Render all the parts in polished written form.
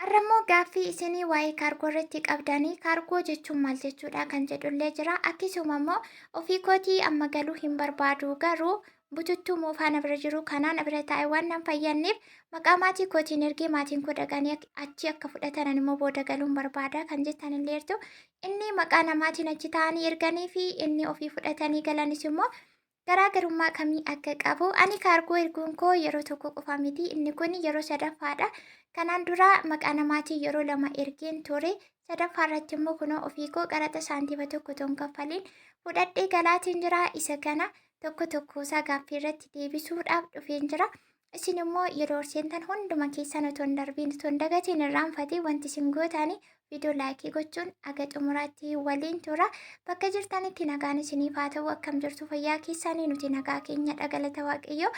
Har'ammoo gaaffii isinii waa'ee kaargoo irratti qabdanii kaargoo jechuun maal jechuudha kan jedhullee jira. Akkasuma immoo ofii kootii amma galuu hin barbaadu garuu bututtuu moofaa na bira jiru kanaan na bira taa'e waan nan fayyadneef maqaa maatii kootiin ergee maatiin koo dhaqanii achi akka fudhatan immoo booda galuun barbaada kan jettan illee jirtu. Inni maqaa namaatiin achi taa'anii erganii fi inni ofii fudhatanii galanis immoo garaagarummaa kamii akka qabu. Ani kaargoo erguun koo yeroo tokko qofa miti. Inni kun yeroo sadaffaadha. Kanaan dura maqaa namaatiin yeroo lama ergeen ture. Sadaffaa irratti immoo kunoo ofii koo qaraxa saantiima tokko ton kaffaliin fudhadhee galaatiin jira. Isa kana tokko isaa gaaffii irratti deebisuudhaaf dhufeen jira. Isin immoo yeroo seentan hunduma keessan otoo hin darbiin otoo hin dagatiin irraanfatiin wanti isin gootaanii viidiyoo laayikii gochuun aga xumuraatti waliin tura. Bakka jirtanitti nagaan isiniif haa ta'u. Akkam jirtu fayyaa keessanii nuti nagaa keenya galata waaqayyoo.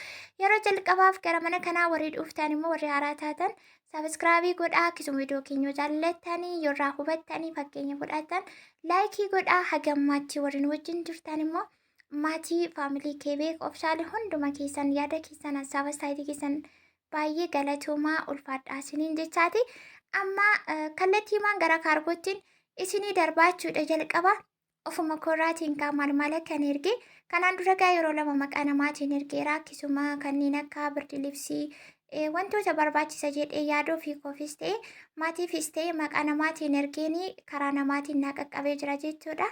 Yeroo jalqabaaf gara mana kanaa warri dhuftan immoo warri haaraa taatan sabiskiraabii godhaa. Akkasuma viidiyoo keenya jaallattanii yeroo hubattanii fakkeenya fudhatan laayikii godhaa. Hagammaatti warri nu wajjin jirtan immoo maatii faamilii keebeek obsaalee hunduma keessan yaada keessan hasaaba saayitii keessan baay'ee galatoomaa ulfaadhaa isiniin jechaati. Amma kallattiimaan gara kaargoottiin isinii darbaachuudha jalqaba. Ofuma koorraatiin maal maal akkan erge kanaan dura gaa yeroo lama maqaa namaatiin ergeera. Akkasuma kanneen akka birdi libsii wantoota barbaachisa jedhee yaaduu fi koofis ta'e maatiifis ta'e maqaa namaatiin ergeenii karaa namaatiin naa qaqqabee jira jechuudha.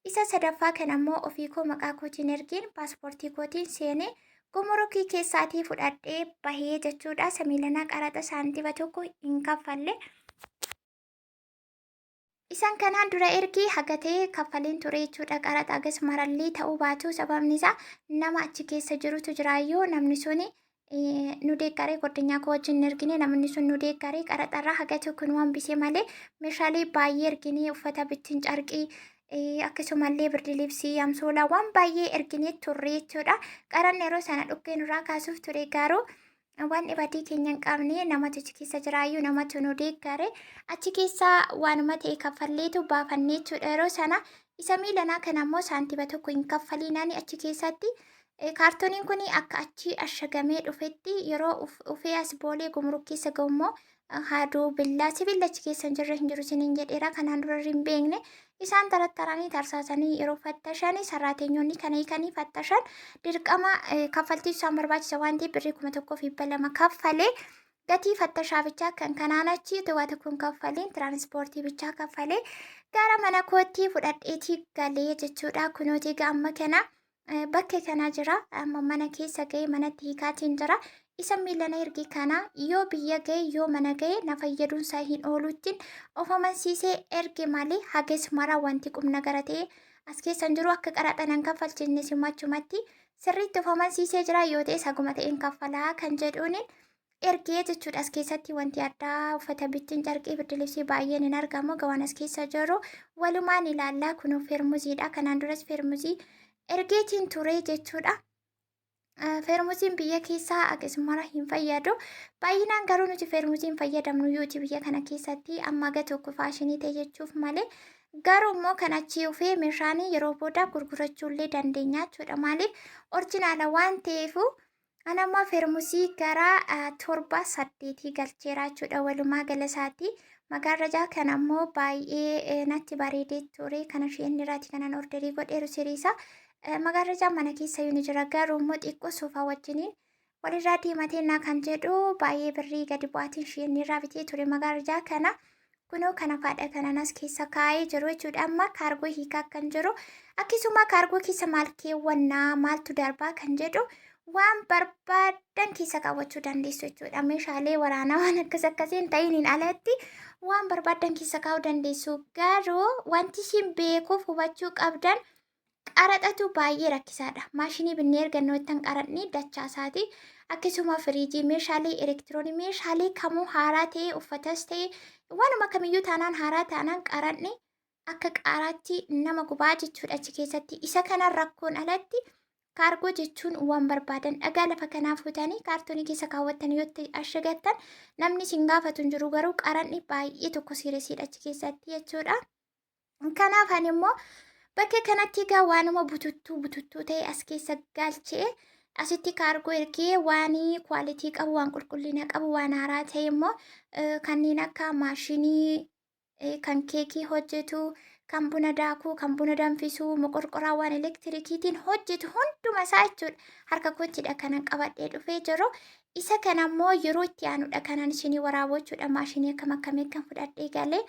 Isa sadaffaa kan ammoo ofii koo maqaa kootiin ergeen paaspoortii kootiin seenee gumrukii keessaatii fudhadhee bahee jechuudha. Samiilanaa qaraxa saantiima tokko hin kaffalle. Isan kanaan dura ergii haga ta'e kaffaliin ture jechuudha. Qaraxa agas marallee ta'uu baatu sababni isaa nama achi keessa jirutu jiraayyuu namni suni nu deeggaree godinyaa koo wajjin ergine namni sun nu deeggaree qaraxarraa haga tokko nu hambisee malee meeshaalee baay'ee erginee uffata bittiin carqii akkasumallee birdi libsii amsoolaa waan baay'ee erginee turre jechuudha. Qaranni yeroo sana dhukkeen irraa kaasuuf ture garuu waan dhibaatii keenya hin qabne namatu achi keessa jiraayyuu namatu nu deeggare achi keessaa waanuma ta'e kaffalleetu baafannee jechuudha. Yeroo sana isa miilanaa kan ammoo saantiima tokko hin kaffaliinaan achi keessatti kaartooniin kun akka achi ashagamee dhufetti yeroo ufee as boolee gumruk keessa ga'ummoo haaduu billaa sibiila achi keessa hin jirre hin jiru isiniin jedheera. Kanaan dura hin beekne isaan tarattaranii tarsaasanii yeroo fattashanii sarraateenyonni kan hiikanii fattashan dirqama kaffaltii isaan barbaachisa waan ta'eef birrii 1,200 kaffalee gatii fattashaa bichaa kan kanaan achi waa tokkoon kaffaliin tiraanspoortii bichaa kaffalee gara mana kootti fudhadheetii galee jechuudha. Kunooti amma kana bakka kana jira. Amma mana keessa ga'ee manatti hiikaatiin jira. Isa miilana ergi kana yoo biyya ga'e yoo mana ga'e na fayyaduun isaa hin ooluttiin of amansiisee erge malee hages mara wanti qubna gara ta'e as keessan jiru akka qaraxanan kaffalchinne simachumatti sirriitti of amansiisee jira. Yoo ta'e saguma ta'een kaffalaa kan jedhuuniin ergee jechuudha. As keessatti wanti addaa uffata bittiin carqii birdi libsii baay'een hin argamu. Gawaan as keessa jiru walumaan ilaallaa kun feermuziidha. Kanaan duras feermuzii ergeetiin ture jechuudha. Feermuziin biyya keessaa akkasumara hin fayyadu. Baay'inaan garuu nuti feermuziin fayyadamnu yuuti biyya kana keessatti amma aga tokko faashinii ta'e jechuuf malee garuu immoo kan achi dhufee meeshaanii yeroo booda gurgurachuullee dandeenya jechuudha. Maaliif orjinaala waan ta'eefu anammoo feermuzii gara 7-8 galcheera jechuudha. Walumaa galasaatti magaarrajaa kan ammoo baay'ee natti bareedee ture. Kana isheen irraati kanan orderii godheeru siriisa. Magaarrajaan mana keessa yoo ni jira garuu immoo xiqqoo soofaa wajjiniin walirraa diimatee naa kan jedhu baay'ee birrii gadi bu'aatiin isheen irraa bitee ture. Magaarrajaa kana kunoo kana faadha kanan as keessa kaa'ee jiru jechuudha. Amma kaargoo hiikaa kan jiru akkasuma kaargoo keessa maal keewwannaa maaltu darbaa kan jedhu waan barbaadan keessa kaawwachuu dandeessu jechuudha. Meeshaalee waraanaa waan akkasiin ta'iniin alatti waan barbaadan keessa kaa'uu dandeessu. Garuu wanti isin beekuuf hubachuu qabdan qaraxatu baay'ee rakkisaadha. Maashinii binnee ergannoo ittiin qaradni dachaasaati. Akkasuma firiijii meeshaalee elektiroonii meeshaalee kamuu haaraa ta'e uffatas ta'e waanuma kamiyyuu taanaan haaraa taanaan qaradni akka qaaraatti nama gubaa jechuudha achi keessatti. Isa kanaan rakkoon alatti kaargoo jechuun waan barbaadan dhagaa lafa kanaa fuutanii kaartoonii keessa kaawwatanii yoo ashagattan namni sin gaafatu hin jiru. Garuu qaradni baay'ee tokko siiresiidha achi keessatti jechuudha. Kanaaf ani immoo bakka kanatti egaa waanuma bututtuu ta'e as keessa galchee asitti kaargoo ergee waan kwaalitii qabu, waan qulqullina qabu, waan haaraa ta'e immoo kanneen akka maashinii kan keekii hojjetu, kan buna daakuu, kan buna danfisuu, moqorqoraa waan elektirikiitiin hojjetu hunduma isaa jechuudha. Harka koottidha kanan qabadhee dhufee jiru. Isa kana immoo yeroo itti aanudha kanan isinii waraabu jechuudha. Maashinii akkamii kan fudhadhee galee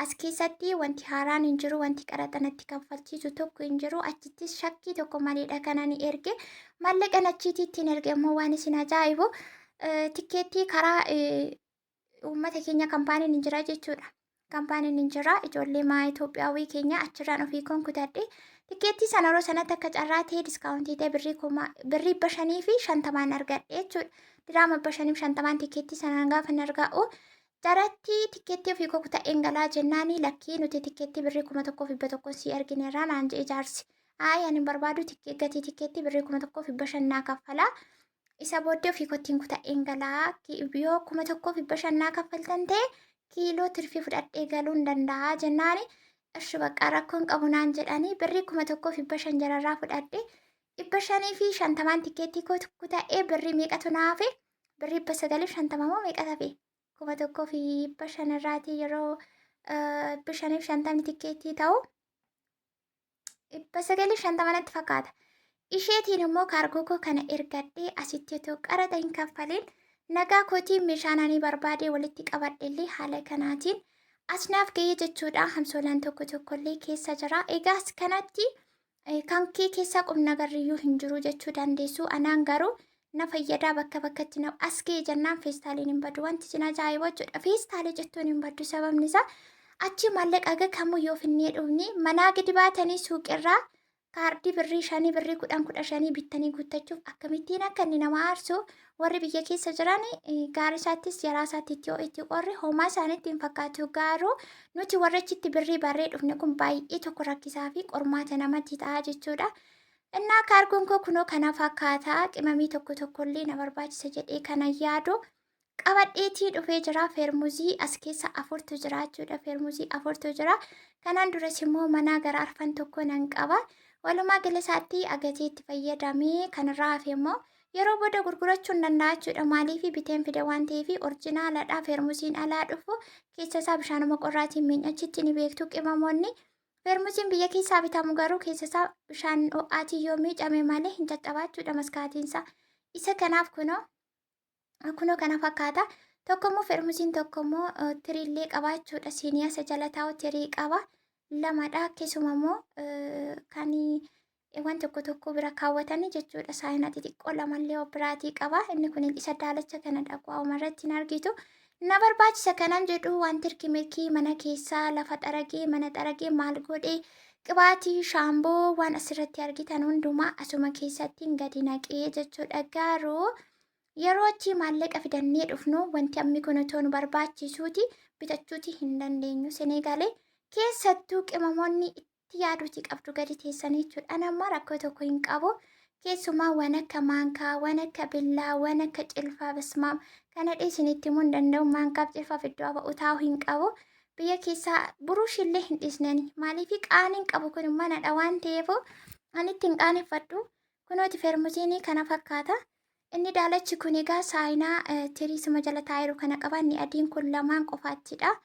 as keessatti wanti haaraan hin jiru, wanti qaraxa natti kaffalchiisu tokko hin jiru. Achittis shakkii tokko maleedha kanan erge. Maallaqa achiitii ittiin erge immoo waan isin ajaa'ibu tikkeettii karaa uummata keenya kaampaaniin hin jira jechuudha. Kaampaaniin hin jira. Ijoollee maa Itoophiyaawii keenya achirraan ofii kun kutadhe. Tikkeettii sana yeroo sanatti akka carraa ta'e diskaawuntii ta'e birrii 550 argadhe jechuudha. Diraama 550 tikkeettii sanaan gaafa hin arga'u. Jaratti tikkeettii ofii koo kuta'een galaa jennaani lakkii nuti tikkeettii birrii 1100 si argineerraa naan jedhe jaarsi. Ani barbaadu gatii tikkeettii birrii 1500 naa kaffalaa. Isa booddee ofii kootiin kuta'een galaa yoo 1500 naa kaffaltan ta'e kiiloo tirfii fudhadhee galuu hin danda'a jennaani. Ishi bakka rakkoon qabu naan jedhanii birrii 1500 jararraa fudhadhe 550 tikkeettii kuta'ee birrii meeqatu naafe birrii 950 moo meeqa tafe 1500 irraatii yeroo 550 tikkeettii ta'u 950 natti fakkaata. Isheetiin immoo kaargoo koo kana ergadhee asitti otoo qaraxa hin kaffaliin nagaa kootiin meeshaan ani barbaade walitti qabadhellee haala kanaatiin asnaaf ga'ee jechuudha. Hamsoolaan tokkollee keessa jira. Egaas kanatti kan kee keessaa qubna garriyyuu hin jiru jechuu dandeessu. Anaan garuu na fayyadaa bakka bakkatti na as ga'ee jennaan feestaaliin hin baddu. Wanti isin ajaa'iba jechuudha. Feestaalii jettuun hin baddu sababni isaa achi maallaqa kamuu yoo finnee dhufne manaa gadi baatanii suuqirraa kaardii birrii 5 birrii 10 bittanii guuttachuuf akkamittiin akka inni nama aarsu warri biyya keessa jiran gaarii isaattis yaraa isaatti yoo itti qorre homaa isaaniitti hin fakkaatu. Garuu nuti warra achitti birrii barree dhufne kun baay'ee tokko rakkisaa fi qormaata namatti ta'a jechuudha. Innaa kaargoon koo kunoo kana fakkaataa qimamii tokkollee na barbaachisa jedhee kana yaadu qabadheetii dhufee jira. Feermuzii as keessa 4tu jira jechuudha. Feermuzii 4tu jira. Kanaan duras immoo manaa gara arfan tokko nan qaba. Walumaa gala isaatti agatee itti fayyadamee kanarraa hafe immoo yeroo booda gurgurachuu hin danda'a jechuudha. Maaliif biteen fide waan ta'eef orjinaalaadha. Feermuziin alaa dhufu keessa isaa bishaanuma qorraatiin miidhachitti ni beektu qimamonni. Feermuziin biyya keessaa bitamu garuu keessa isaa bishaan ho'aatiin yoo miicame malee hin caccabaa jechuudha maskaatiinsa. Isa kanaaf kunoo kana fakkaata. Tokkommoo feermuziin tokkommoo tiriillee qaba jechuudha. Siiniyaa isa jala taa'u tirii qaba. Lamadha. Akkasuma immoo kan waan tokko bira kaawwatanii jechuudha. Saayinaa xixiqqoo lamallee of biraatii qaba. Inni kun isa daalacha kana dhaqwaa'uma irratti hin argitu. Na barbaachisa kanan jedhu waan tirkimirkii mana keessaa lafa xaragee mana xaragee maal godhee qibaatii shaamboo waan asirratti argitan hundumaa asuma keessatti gadi naqee jechuudha. Garuu yeroo achi maallaqa fidannee dhufnu wanti ammi kun otoo nu barbaachisuuti bitachuuti hin dandeenyu. Seneegaalee keessattuu qimamoonni itti yaaduuti qabdu gadi teessanii jechuudha. Ani ammoo rakkoo tokko hin qabu. Keessumaa waan akka maankaa, waan akka billaa, waan akka cilfaa basmaam kana dhiisinitti immoo hin danda'u. Maankaaf cilfaaf iddoo ba'u taa'u hin qabu. Biyya keessaa buruushillee hin dhiisnani. Maaliif qaaniin qabu kun manadha waan ta'eef ani itti hin qaaneffadhu. Kunooti feermuziinii kana fakkaata. Inni daalachi kun egaa saayinaa tiriisuma jala taa'eeru kana qaba. Inni adiin kun lamaan qofaattidha.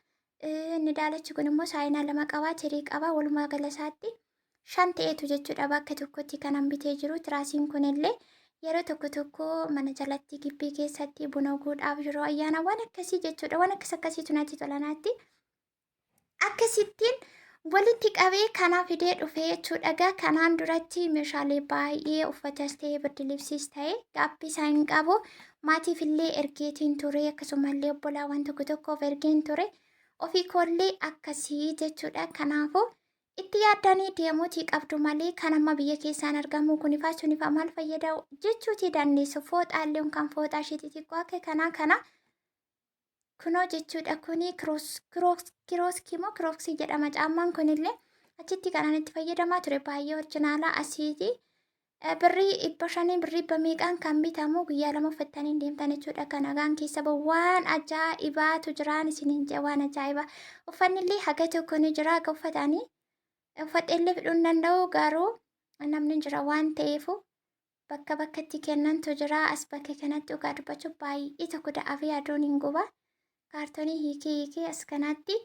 Inni daalachi kun immoo saayinaa 2 qaba. Tirii qaba. Walumaa gala isaatti 5 ta'etu jechuudha. Bakka tokkotti kanan bitee jiru. Tiraasiin kunillee yeroo tokko mana jalatti gibbii keessatti buna dhuguudhaaf yeroo ayyaana waan akkasii jechuudha. Waan akkasiitu natti tolanaatti. Akkasittiin walitti qabee kana fidee dhufee jechuudha. Kanaan duratti meeshaalee baay'ee uffatas ta'ee birdilibsiis ta'ee gaaffii isaa hin qabu. Maatiifillee ergeetiin ture. Akkasumallee obbolaawwan tokkoof ergeen ture. Ofii koollee akkasii jechuudha. Kanaafuu itti yaaddanii deemuutii qabdu malee kan amma biyya keessaan argamu kunifaa sunifaa maal fayyada jechuutii dandeessu. Fooxaallee kan fooxaa ishee xixiqqoo akka kana kunoo jechuudha. Kuni kirooskii moo kirooksii jedhama. Caammaan kunillee achitti kanaan itti fayyadamaa ture. Baay'ee orjinaalaa asiiti. Birrii 500 birrii 100 kan bitamu guyyaa 2 uffattanii deemtan jechuudha. Kanagaan keessa waan ajaa'ibaatu jiraan isiniin jedha waan ajaa'ibaa. Uffannillee haga tokko ni jira. Haga uffatanii uffatteellee fidhuu hin danda'u. Garuu namni jira waan ta'eef bakka bakkatti kennantu jira. As bakka kanatti dhugaa dubbachuuf baay'ee tokko da'afee aduun hin guba. Kaartoonii hiikee as kanatti.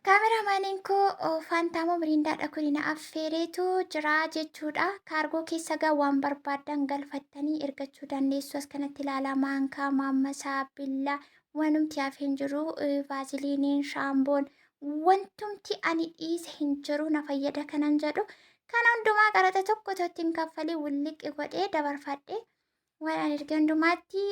Kaameraamaaniin koo faantaamoo miriindaadha kun na affeereetu jira jechuudha. Kaargoo keessa gaa waan barbaadan galfattanii ergachuu dandeessu. As kanatti ilaalaa maankaa, maammasaa, billaa wanumti hafe hin jiru. Vaaziliiniin, shaamboon wantumti ani dhiise hin jiru na fayyada kanan jedhu. Kana hundumaa qaraxa tokko ittiin kaffalii wulliqi godhee dabarfadhe. Waan ani erge hundumaatti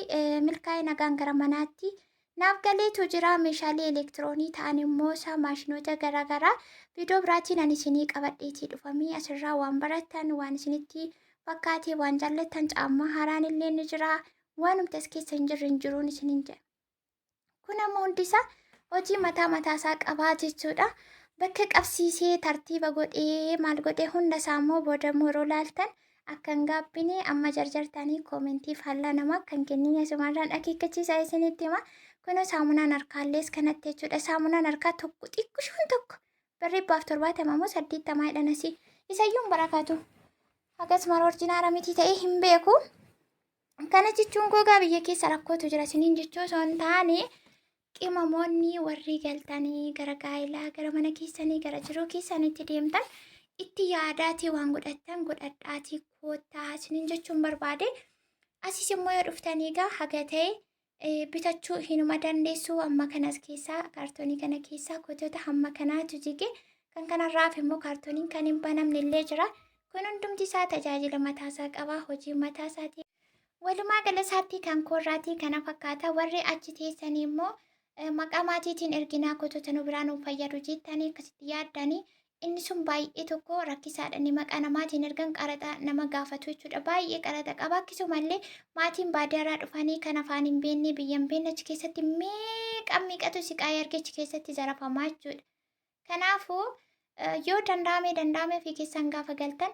milkaa'ee nagaan gara manaatti. Naaf galeetu jira. Meeshaalee elektiroonii ta'an immoo isaa maashinoota garaagaraa viidiyoo biraatiin ani isinii qabadheetii dhufamii asirraa waan barattan waan isinitti fakkaatee waan jaallattan caammaa haaraan illee ni jira. Waanumti as keessa hin jirre hin jiruun isiniin jedha. Kun ammoo hundisaa hojii mataasaa qabaa jechuudha. Bakka qabsiisee tartiiba godhee maal godhee hunda isaa immoo booda yeroo laaltan akkan gaabbine amma jarjartanii koomentii faallaa namaa kan kennin asumarraan akeekkachiisaa isinitti hima. Kun saamunaan harkaallees kanatti jechuudha. Saamunaan harkaa tokko xiqqishuun tokko birrii 70 moo 80 jedhanasi. Isayyuun barakaatu. Akkasuma orjinaala miti ta'ee hin beeku. Kana jechuun gogaa biyya keessa rakkootu jira isiniin jechuu osoo hin taane qimamoonni warri galtanii gara gaa'ilaa gara mana keessanii gara jiruu keessanitti deemtan itti yaadaatii waan godhattan godhadhaatii koottaa isiniin jechuun barbaade. Asis immoo yoo dhuftanii egaa haga ta'e bitachuu hinuma dandeessu. Amma kanas keessaa kaartoonii kana keessaa gootota hamma kanaatu jige. Kan kanarraaf immoo kaartooniin kan hin banamne illee jira. Kun hundumti isaa tajaajila mataasaa qaba. Hojii mataasaati. Walumaa gala isaatti kan koorraatii kana fakkaata. Warri achi teessanii immoo maqaa maatiitiin erginaa gootota nu biraan nu fayyadu jettanii akkasitti yaaddanii inni sun baay'ee tokko rakkisaadha. Inni maqaa namaatiin ergan qaraxa nama gaafatu jechuudha. Baay'ee qaraxa qaba. Akkasumallee maatiin baadiyyaarraa dhufanii kan afaan hin beekne biyya hin beekne achi keessatti meeqatu siqaayee argechi keessatti zarafamaa jechuudha. Kanaafuu yoo danda'ame fi keessan gaafa galtan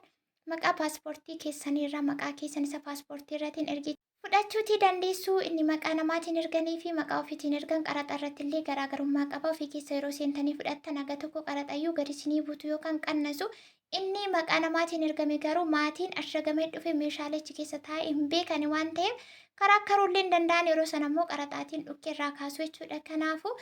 maqaa paaspoortii keessanirra maqaa keessan isa paaspoortii irratti ergi fudhachuutii dandeessu. Inni maqaa namaatiin erganii fi maqaa ofiitiin ergan qaraxa irratti illee garaagarummaa qaba. Ofii keessa yeroo seentanii fudhattan haga tokko qaraxayyuu gadi isinii buutu yookaan qannasu. Inni maqaa namaatiin ergame garuu maatiin ashagamee dhufe meeshaalee achi keessa taa'ee hin beekani waan ta'eef karakkaruullee hin danda'an. Yeroo sana immoo qaraxaatiin dhukkee irraa kaasu jechuudha. Kanaafuu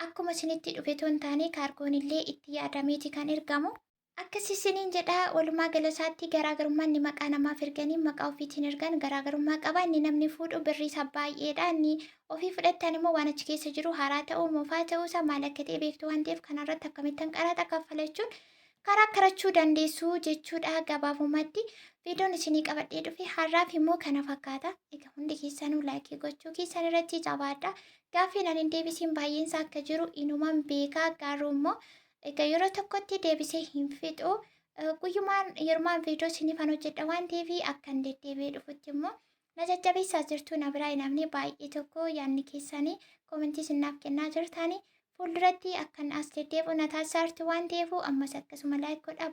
akkuma isinitti dhufe toon taane kaargoon illee itti yaadameeti kan ergamu. Akkasii isiniin jedha. Walumaa gala isaatti garaagarummaa inni maqaa namaaf erganii maqaa ofiitiin ergan garaagarummaa qaba. Inni namni fuudhu birrii isaa baay'eedha. Inni ofii fudhattan immoo waan achi keessa jiru haaraa ta'uu moofaa ta'uu isaa maal akka ta'e beektu waan ta'eef kanarratti akkamittan qaraxa kaffalachuun karakkarachuu dandeessu jechuudha. Gabaabumatti viidiyoon isinii qabadhee dhufe har'aaf immoo kana fakkaata. Egaa hundi keessanuu laayikii gochuu keessan irratti jabaadha. Gaaffii ani hin deebisiin baay'eensaa akka jiru inumaan beekaa. Garuu immoo egaa yeroo tokkotti deebisee hin fixu. Guyyumaan yerumaan viidiyoo isiniif hojjedha waan ta'eef akkan deddeebi'ee dhufutti immoo na jajjabeessaa jirtu. Na biraa namni baay'ee tokko yaadni keessanii koomentii isinaaf kennaa jirtanii fuulduratti akkan as deddeebi'u na taasisaa jirtu waan ta'eef ammas akkasuma laayik godhaa.